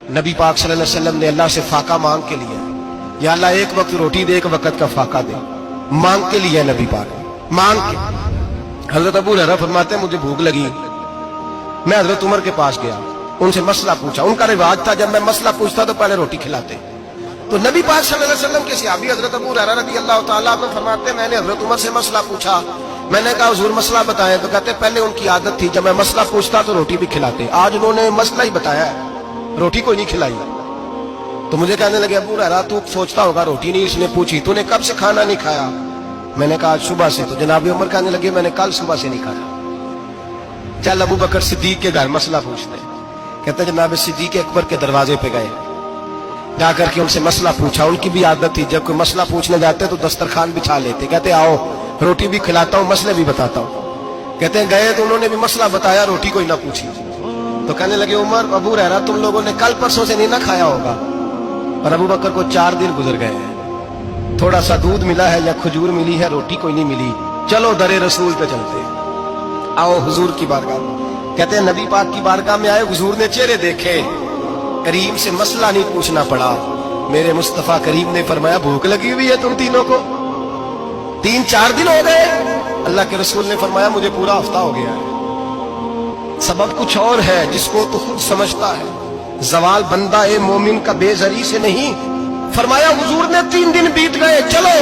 نبی پاک صلی اللہ علیہ وسلم نے اللہ سے فاقہ مانگ کے لیا، یا اللہ ایک وقت روٹی دے، ایک وقت کا فاقہ دے، مانگ کے لیا نبی پاک مانگ کے۔ حضرت ابو ہریرہ فرماتے ہیں مجھے بھوک لگی، میں حضرت عمر کے پاس گیا، ان سے مسئلہ پوچھا۔ ان کا رواج تھا جب میں مسئلہ پوچھتا تو پہلے روٹی کھلاتے۔ تو نبی پاک صلی اللہ علیہ وسلم کے صحابی حضرت ابو ہریرہ رضی اللہ تعالیٰ عنہ فرماتے ہیں میں نے حضرت عمر سے مسئلہ پوچھا، میں نے کہا حضور مسئلہ بتائیں، تو کہتے پہلے ان کی عادت تھی جب میں مسئلہ پوچھتا تو روٹی بھی کھلاتے، آج انہوں نے مسئلہ ہی بتایا ہے، روٹی کوئی نہیں کھلائی۔ تو مجھے کہنے لگے ابو ہریرہ تو سوچتا ہوگا روٹی نہیں اس نے پوچھی، تو نے کب سے کھانا نہیں کھایا؟ میں نے کہا آج صبح سے۔ تو جناب عمر کہنے لگے میں نے کل صبح سے نہیں کھایا، چل ابو بکر صدیق کے گھر مسئلہ پوچھتے ہیں۔ کہتے جناب صدیق اکبر کے دروازے پہ گئے، جا کر کے ان سے مسئلہ پوچھا۔ ان کی بھی عادت تھی جب کوئی مسئلہ پوچھنے جاتے تو دسترخوان بچھا لیتے، کہتے آؤ روٹی بھی کھلاتا ہوں مسئلے بھی بتاتا ہوں۔ کہتے ہیں گئے تو انہوں نے بھی مسئلہ بتایا، روٹی کوئی نہ پوچھی۔ تو کہنے لگے عمر ابو ہریرہ تم لوگوں نے کل پرسوں سے نہیں نہ کھایا ہوگا۔ اور ابو بکر کو 4 دن گزر گئے ہیں، تھوڑا سا دودھ ملا ہے یا کھجور ملی ہے، روٹی کوئی نہیں ملی، چلو در رسول پہ چلتے آؤ حضور کی بارگاہ میں۔ کہتے ہیں نبی پاک کی بارگاہ میں آئے، حضور نے چہرے دیکھے، کریم سے مسئلہ نہیں پوچھنا پڑا۔ میرے مصطفیٰ کریم نے فرمایا بھوک لگی ہوئی ہے تم تینوں کو، 3-4 دن ہو گئے۔ اللہ کے رسول نے فرمایا مجھے پورا ہفتہ ہو گیا ہے۔ سبب کچھ اور ہے جس کو تو خود سمجھتا ہے، زوال بندہ اے مومن کا بے زری سے نہیں۔ فرمایا حضور نے 3 دن بیت گئے، چلو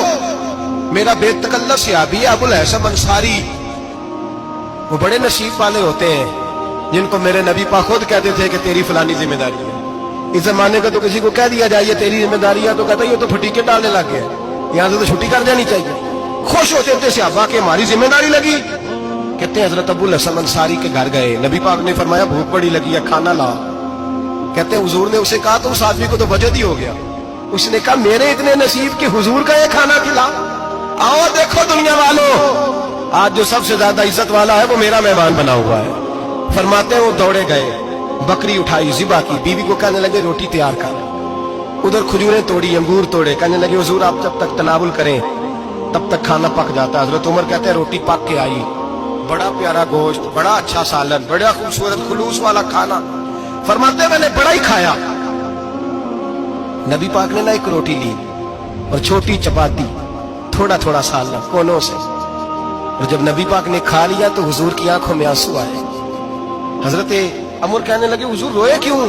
میرا بے تکلف صحابی ہے ابو الحسن انصاری، وہ بڑے نصیب والے ہوتے ہیں جن کو میرے نبی پاک خود کہتے تھے کہ تیری فلانی ذمہ داری ہے۔ اس زمانے کا تو کسی کو کہہ دیا جائے یہ تیری ذمہ داری ہے تو کہتا ہے یہ تو پھٹیکے ڈالنے لگ گئے، یہاں سے تو چھٹی کر جانی چاہیے۔ خوش ہوتے تھے صحابہ کہ ہماری ذمہ داری لگی۔ کہتے ہیں حضرت ابو الحسن انصاری کے گھر گئے، نبی پاک نے فرمایا بھوک بڑی لگی ہے کھانا لا۔ کہتے ہیں حضور نے اسے کہا تو اس آدمی کو تو وجد ہی ہو گیا، اس نے کہا میرے اتنے نصیب کہ حضور کا یہ کھانا کھلا۔ آؤ دیکھو دنیا والوں، آج جو سب سے زیادہ عزت والا ہے وہ میرا مہمان بنا ہوا ہے۔ فرماتے ہیں وہ دوڑے گئے، بکری اٹھائی، ذبح کی، بیوی کو کہنے لگے روٹی تیار کر، ادھر کھجوریں توڑی، انگور توڑے، کہنے لگے حضور آپ جب تک تناول کریں تب تک کھانا پک جاتا ہے۔ حضرت عمر کہتے ہیں روٹی پک کے آئی، بڑا پیارا گوشت، بڑا اچھا سالن، بڑا خوبصورت خلوص والا کھانا۔ فرماتے میں نے بڑا ہی کھایا۔ نبی پاک نے نہ ایک روٹی لی اور چھوٹی چپاتی، تھوڑا تھوڑا سالن کونوں سے، اور جب نبی پاک نے کھا لیا تو حضور کی آنکھوں میں آنسو آئے۔ حضرت عمر کہنے لگے حضور روئے کیوں؟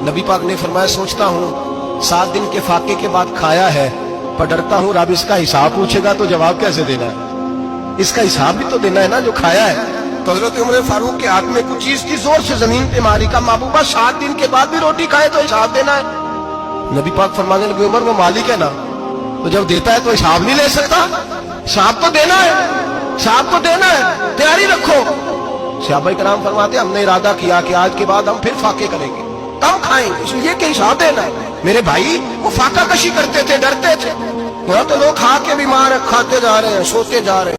نبی پاک نے فرمایا سوچتا ہوں 7 دن کے فاقے کے بعد کھایا ہے، پر ڈرتا ہوں رب اس کا حساب پوچھے گا تو جواب کیسے دینا ہے، اس کا حساب بھی تو دینا ہے نا جو کھایا ہے۔ تو حضرت عمر فاروق کے ہاتھ میں کچھ چیز کی، زور سے زمین پہ ماری، کا محبوبہ 7 دن کے بعد بھی روٹی کھائے تو حساب دینا ہے۔ نبی پاک فرمانے لگے عمر وہ مالک ہے نا، تو جب دیتا ہے تو حساب نہیں لے سکتا، حساب تو دینا ہے، حساب تو دینا ہے، تیاری رکھو۔ صحابہ کرام فرماتے ہم نے ارادہ کیا کہ آج کے بعد ہم پھر فاقے کریں گے، کم کھائیں گے، اس لیے کہ حساب دینا ہے۔ میرے بھائی وہ فاقہ کشی کرتے تھے، ڈرتے تھے، یہاں تو لوگ کھا کے بیمار ہیں، کھاتے جا رہے ہیں، سوتے جا رہے ہیں۔